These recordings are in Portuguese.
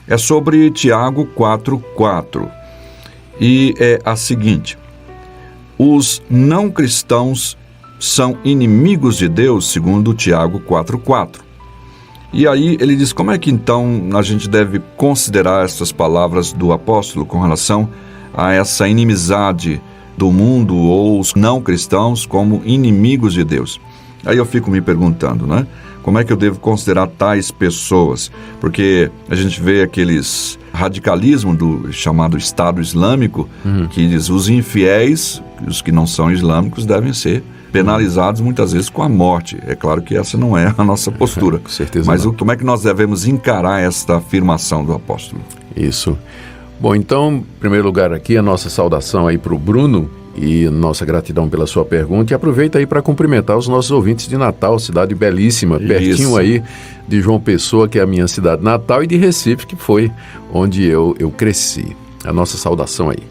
é sobre Tiago 4,4. E é a seguinte: os não cristãos são inimigos de Deus, segundo Tiago 4,4. E aí ele diz, como é que então a gente deve considerar essas palavras do apóstolo com relação a essa inimizade do mundo ou os não cristãos como inimigos de Deus? Aí eu fico me perguntando, né? Como é que eu devo considerar tais pessoas? Porque a gente vê aqueles radicalismo do chamado Estado Islâmico, que diz os infiéis, os que não são islâmicos, devem ser penalizados muitas vezes com a morte. É claro que essa não é a nossa postura. Com certeza. Mas como é que nós devemos encarar esta afirmação do apóstolo? Isso. Bom, então, em primeiro lugar aqui, a nossa saudação aí para o Bruno e nossa gratidão pela sua pergunta. E aproveita aí para cumprimentar os nossos ouvintes de Natal, cidade belíssima, pertinho aí de João Pessoa, que é a minha cidade natal, e de Recife, que foi onde eu cresci. A nossa saudação aí.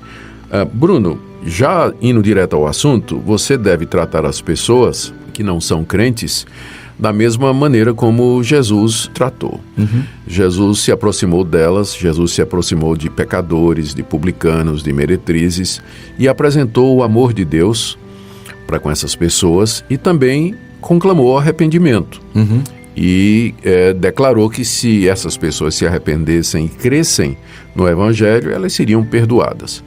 Bruno, já indo direto ao assunto, você deve tratar as pessoas que não são crentes da mesma maneira como Jesus tratou. Jesus se aproximou delas, Jesus se aproximou de pecadores, de publicanos, de meretrizes e apresentou o amor de Deus para com essas pessoas e também conclamou arrependimento. E declarou que se essas pessoas se arrependessem e crescem no Evangelho, elas seriam perdoadas.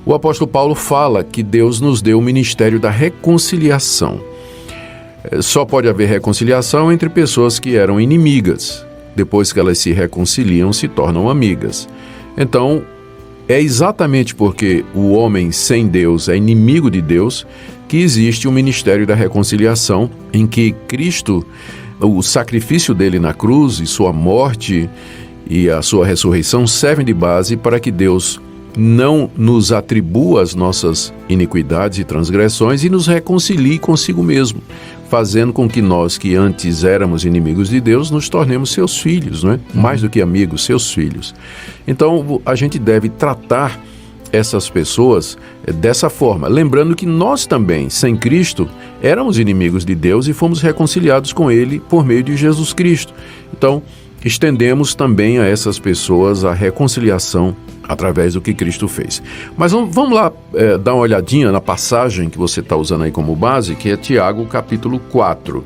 O apóstolo Paulo fala que Deus nos deu o ministério da reconciliação. Só pode haver reconciliação entre pessoas que eram inimigas. Depois que elas se reconciliam, se tornam amigas. Então, é exatamente porque o homem sem Deus é inimigo de Deus que existe o ministério da reconciliação, em que Cristo, o sacrifício dele na cruz e sua morte e a sua ressurreição servem de base para que Deus não nos atribua as nossas iniquidades e transgressões e nos reconcilie consigo mesmo, fazendo com que nós, que antes éramos inimigos de Deus, nos tornemos seus filhos, não é? Mais do que amigos, seus filhos. Então, a gente deve tratar essas pessoas dessa forma, lembrando que nós também, sem Cristo, éramos inimigos de Deus e fomos reconciliados com Ele por meio de Jesus Cristo. Então, estendemos também a essas pessoas a reconciliação através do que Cristo fez. Mas vamos lá dar uma olhadinha na passagem que você está usando aí como base, que é Tiago capítulo 4.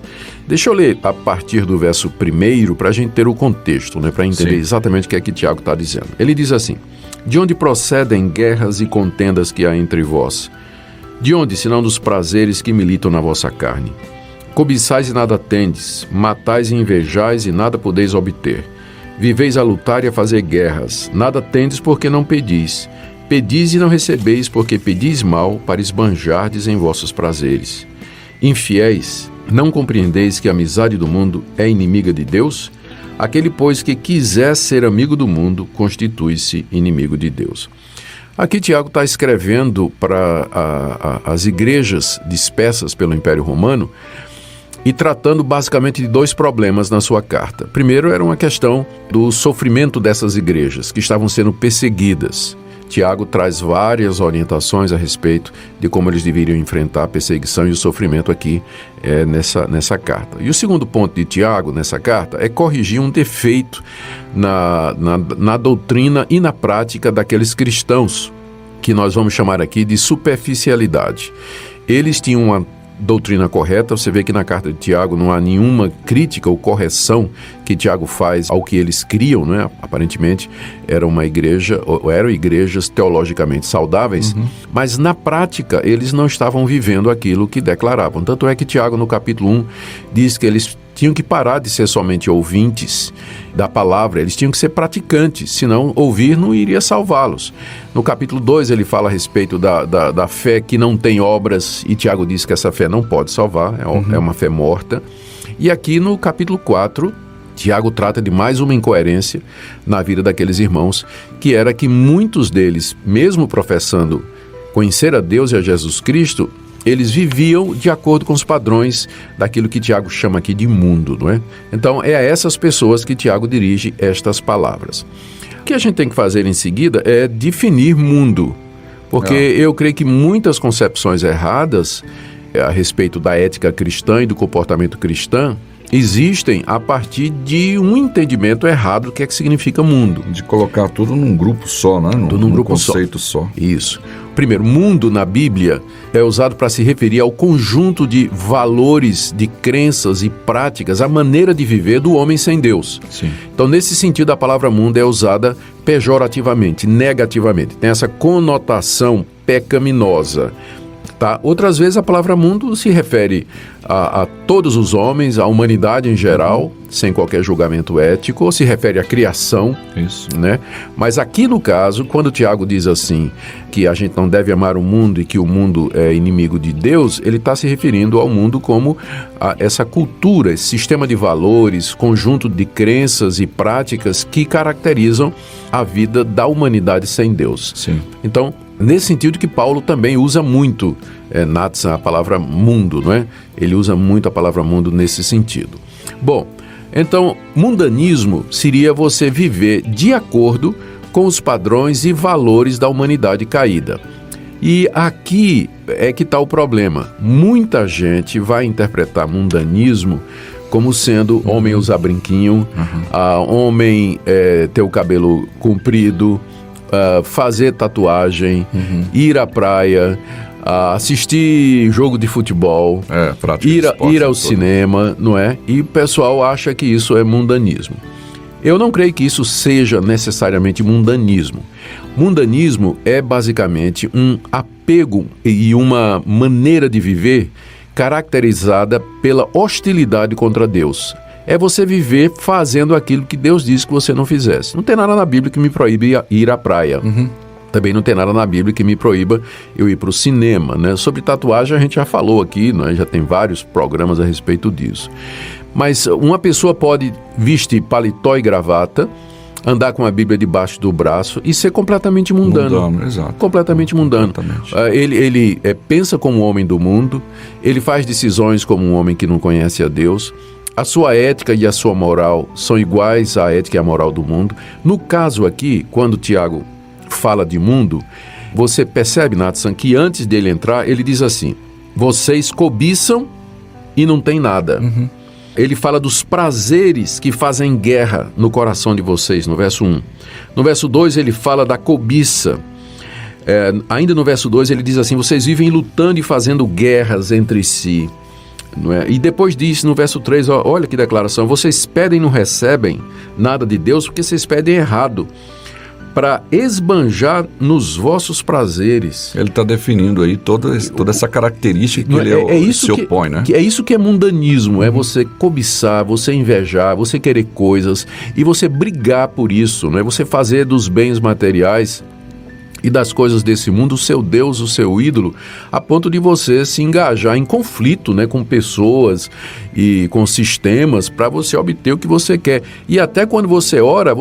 Deixa eu ler a partir do verso 1 para a gente ter o contexto, né, para entender exatamente o que é que Tiago está dizendo. Ele diz assim: de onde procedem guerras e contendas que há entre vós? De onde, senão dos prazeres que militam na vossa carne? Cobiçais e nada tendes, matais e invejais e nada podeis obter. Viveis a lutar e a fazer guerras, nada tendes porque não pedis. Pedis e não recebeis porque pedis mal para esbanjardes em vossos prazeres. Infiéis, não compreendeis que a amizade do mundo é inimiga de Deus? Aquele, pois, que quiser ser amigo do mundo, constitui-se inimigo de Deus. Aqui Tiago está escrevendo para as igrejas dispersas pelo Império Romano e tratando basicamente de dois problemas na sua carta. Primeiro era uma questão do sofrimento dessas igrejas que estavam sendo perseguidas. Tiago traz várias orientações a respeito de como eles deveriam enfrentar a perseguição e o sofrimento aqui nessa carta. E o segundo ponto de Tiago nessa carta é corrigir um defeito na doutrina e na prática daqueles cristãos, que nós vamos chamar aqui de superficialidade. Eles tinham uma doutrina correta. Você vê que na carta de Tiago não há nenhuma crítica ou correção que Tiago faz ao que eles criam, né? Aparentemente eram igrejas teologicamente saudáveis, mas na prática eles não estavam vivendo aquilo que declaravam. Tanto é que Tiago no capítulo 1 diz que eles tinham que parar de ser somente ouvintes da palavra, eles tinham que ser praticantes, senão ouvir não iria salvá-los. No capítulo 2 ele fala a respeito da fé que não tem obras, e Tiago diz que essa fé não pode salvar, é uma fé morta. E aqui no capítulo 4, Tiago trata de mais uma incoerência na vida daqueles irmãos, que era que muitos deles, mesmo professando conhecer a Deus e a Jesus Cristo, eles viviam de acordo com os padrões daquilo que Tiago chama aqui de mundo, não é? Então, é a essas pessoas que Tiago dirige estas palavras. O que a gente tem que fazer em seguida é definir mundo, porque eu creio que muitas concepções erradas a respeito da ética cristã e do comportamento cristão existem a partir de um entendimento errado do que é que significa mundo. De colocar tudo num grupo só, né? Num grupo conceito só. Isso. Primeiro, mundo na Bíblia é usado para se referir ao conjunto de valores, de crenças e práticas, a maneira de viver do homem sem Deus. Sim. Então, nesse sentido, a palavra mundo é usada pejorativamente, negativamente. Tem essa conotação pecaminosa. Tá? Outras vezes a palavra mundo se refere a todos os homens, à humanidade em geral, sem qualquer julgamento ético, ou se refere à criação. Isso. Né? Mas aqui no caso, quando o Tiago diz assim, que a gente não deve amar o mundo e que o mundo é inimigo de Deus, ele está se referindo ao mundo como essa cultura, esse sistema de valores, conjunto de crenças e práticas que caracterizam a vida da humanidade sem Deus. Sim. Então, nesse sentido que Paulo também usa muito, Natsan, a palavra mundo, não é? Ele usa muito a palavra mundo nesse sentido. Bom, então, mundanismo seria você viver de acordo com os padrões e valores da humanidade caída. E aqui é que está o problema. Muita gente vai interpretar mundanismo como sendo homem usar brinquinho, homem ter o cabelo comprido, fazer tatuagem, ir à praia, assistir jogo de futebol, ir ao cinema, não é? E o pessoal acha que isso é mundanismo. Eu não creio que isso seja necessariamente mundanismo. Mundanismo é basicamente um apego e uma maneira de viver caracterizada pela hostilidade contra Deus. É você viver fazendo aquilo que Deus disse que você não fizesse. Não tem nada na Bíblia que me proíbe ir à praia. Também não tem nada na Bíblia que me proíba eu ir para o cinema, né? Sobre tatuagem a gente já falou aqui, né? Já tem vários programas a respeito disso. Mas uma pessoa pode vestir paletó e gravata, andar com a Bíblia debaixo do braço e ser completamente mundano. Exato. Completamente mundano. Ele pensa como um homem do mundo, ele faz decisões como um homem que não conhece a Deus. A sua ética e a sua moral são iguais à ética e à moral do mundo. No caso aqui, quando Tiago fala de mundo, você percebe, Natsan, que antes dele entrar, ele diz assim: vocês cobiçam e não tem nada. Ele fala dos prazeres que fazem guerra no coração de vocês, no verso 1. No verso 2, ele fala da cobiça. Ainda no verso 2, ele diz assim: vocês vivem lutando e fazendo guerras entre si. Não é? E depois diz no verso 3, olha que declaração: vocês pedem e não recebem nada de Deus porque vocês pedem errado, para esbanjar nos vossos prazeres. Ele está definindo aí toda essa característica que ele se opõe, né? É isso que é mundanismo, é você cobiçar, você invejar, você querer coisas e você brigar por isso, não é? Você fazer dos bens materiais e das coisas desse mundo o seu Deus, o seu ídolo, a ponto de você se engajar em conflito, né, com pessoas e com sistemas para você obter o que você quer. E até quando você ora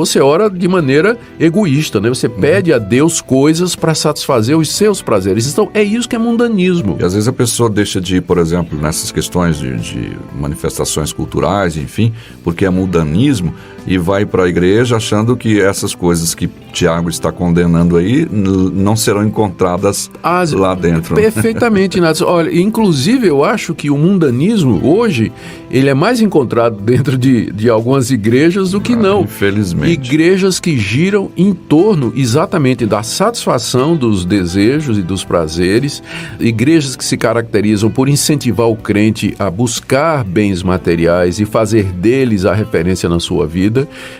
de maneira egoísta, né? Você pede a Deus coisas para satisfazer os seus prazeres. Então é isso que é mundanismo. E às vezes a pessoa deixa de ir, por exemplo, nessas questões de manifestações culturais, enfim, porque é mundanismo, e vai para a igreja achando que essas coisas que Tiago está condenando aí não serão encontradas lá dentro. Perfeitamente, Nathan. Olha, inclusive eu acho que o mundanismo hoje, ele é mais encontrado dentro de algumas igrejas do que não. Infelizmente. Igrejas que giram em torno exatamente da satisfação dos desejos e dos prazeres, igrejas que se caracterizam por incentivar o crente a buscar bens materiais e fazer deles a referência na sua vida.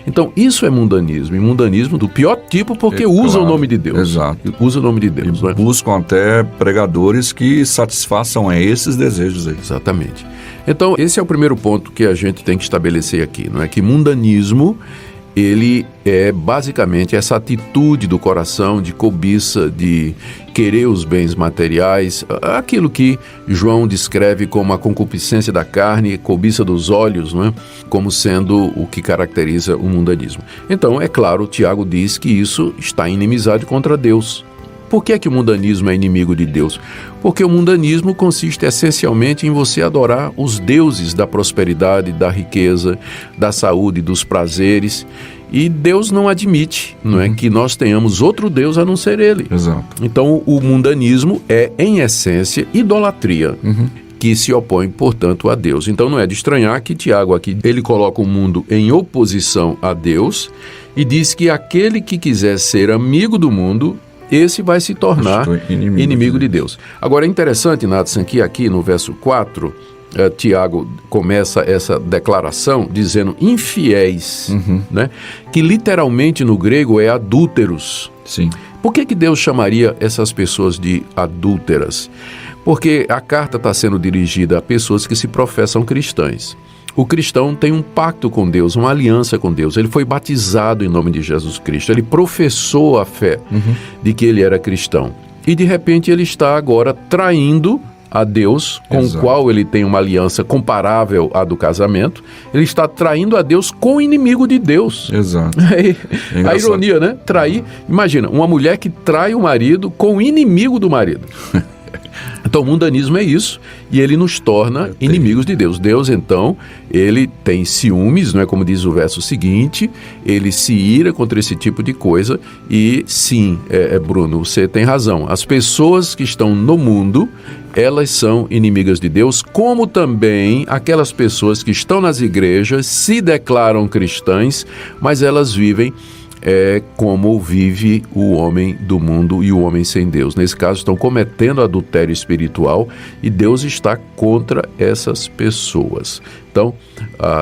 Então, isso é mundanismo, e mundanismo do pior tipo, porque usa o nome de Deus. Exato. Usa o nome de Deus. E buscam até pregadores que satisfaçam esses desejos aí. Exatamente. Então, esse é o primeiro ponto que a gente tem que estabelecer aqui, não é? Que mundanismo, ele é basicamente essa atitude do coração de cobiça, de querer os bens materiais, aquilo que João descreve como a concupiscência da carne, cobiça dos olhos, não é? Como sendo o que caracteriza o mundanismo. Então, é claro, Tiago diz que isso está em inimizade contra Deus. Por que é que o mundanismo é inimigo de Deus? Porque o mundanismo consiste essencialmente em você adorar os deuses da prosperidade, da riqueza, da saúde, dos prazeres. E Deus não admite, não é, que nós tenhamos outro Deus a não ser Ele. Exato. Então, o mundanismo é, em essência, idolatria, que se opõem, portanto, a Deus. Então não é de estranhar que Tiago aqui, ele coloca o mundo em oposição a Deus e diz que aquele que quiser ser amigo do mundo, esse vai se tornar inimigo de Deus. Agora é interessante, Nathan, que aqui no verso 4, Tiago começa essa declaração dizendo infiéis, né? Que literalmente no grego é adúlteros. Sim. Por que Deus chamaria essas pessoas de adúlteras? Porque a carta está sendo dirigida a pessoas que se professam cristãs. O cristão tem um pacto com Deus, uma aliança com Deus. Ele foi batizado em nome de Jesus Cristo. Ele professou a fé de que ele era cristão. E de repente ele está agora traindo a Deus, com o qual ele tem uma aliança comparável à do casamento. Ele está traindo a Deus com o inimigo de Deus. Exato. A ironia, né? Trair. Imagina, uma mulher que trai o marido com o inimigo do marido. Então o mundanismo é isso, e ele nos torna inimigos de Deus. Deus, então, ele tem ciúmes, não é, como diz o verso seguinte, ele se ira contra esse tipo de coisa, e sim, Bruno, você tem razão, as pessoas que estão no mundo, elas são inimigas de Deus, como também aquelas pessoas que estão nas igrejas, se declaram cristãs, mas elas vivem como vive o homem do mundo e o homem sem Deus. Nesse caso, estão cometendo adultério espiritual e Deus está contra essas pessoas. Então,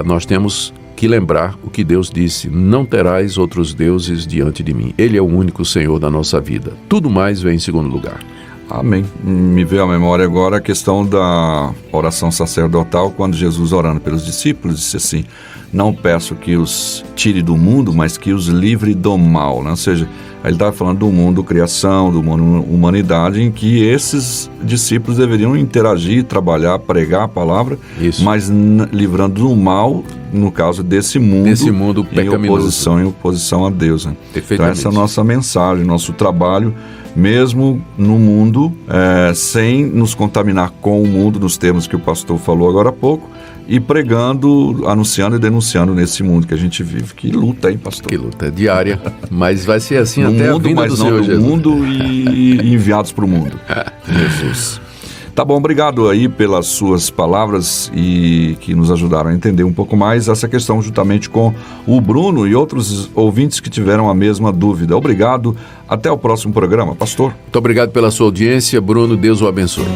nós temos que lembrar o que Deus disse: não terás outros deuses diante de mim. Ele é o único Senhor da nossa vida. Tudo mais vem em segundo lugar. Amém. Me veio à memória agora a questão da oração sacerdotal, quando Jesus, orando pelos discípulos, disse assim: não peço que os tire do mundo, mas que os livre do mal, né? Ou seja, ele estava falando do mundo criação, do mundo humanidade, em que esses discípulos deveriam interagir, trabalhar, pregar a palavra, mas livrando do mal, no caso desse mundo pecaminoso, em oposição a Deus, né? Então essa é a nossa mensagem, nosso trabalho, mesmo no mundo, sem nos contaminar com o mundo, nos termos que o pastor falou agora há pouco, e pregando, anunciando e denunciando nesse mundo que a gente vive. Que luta, hein, pastor? Que luta diária, mas vai ser assim até mundo, a vinda do Senhor Jesus. Mundo e enviados para o mundo. Jesus. Tá bom, obrigado aí pelas suas palavras e que nos ajudaram a entender um pouco mais essa questão, juntamente com o Bruno e outros ouvintes que tiveram a mesma dúvida. Obrigado, até o próximo programa, pastor. Muito obrigado pela sua audiência, Bruno, Deus o abençoe.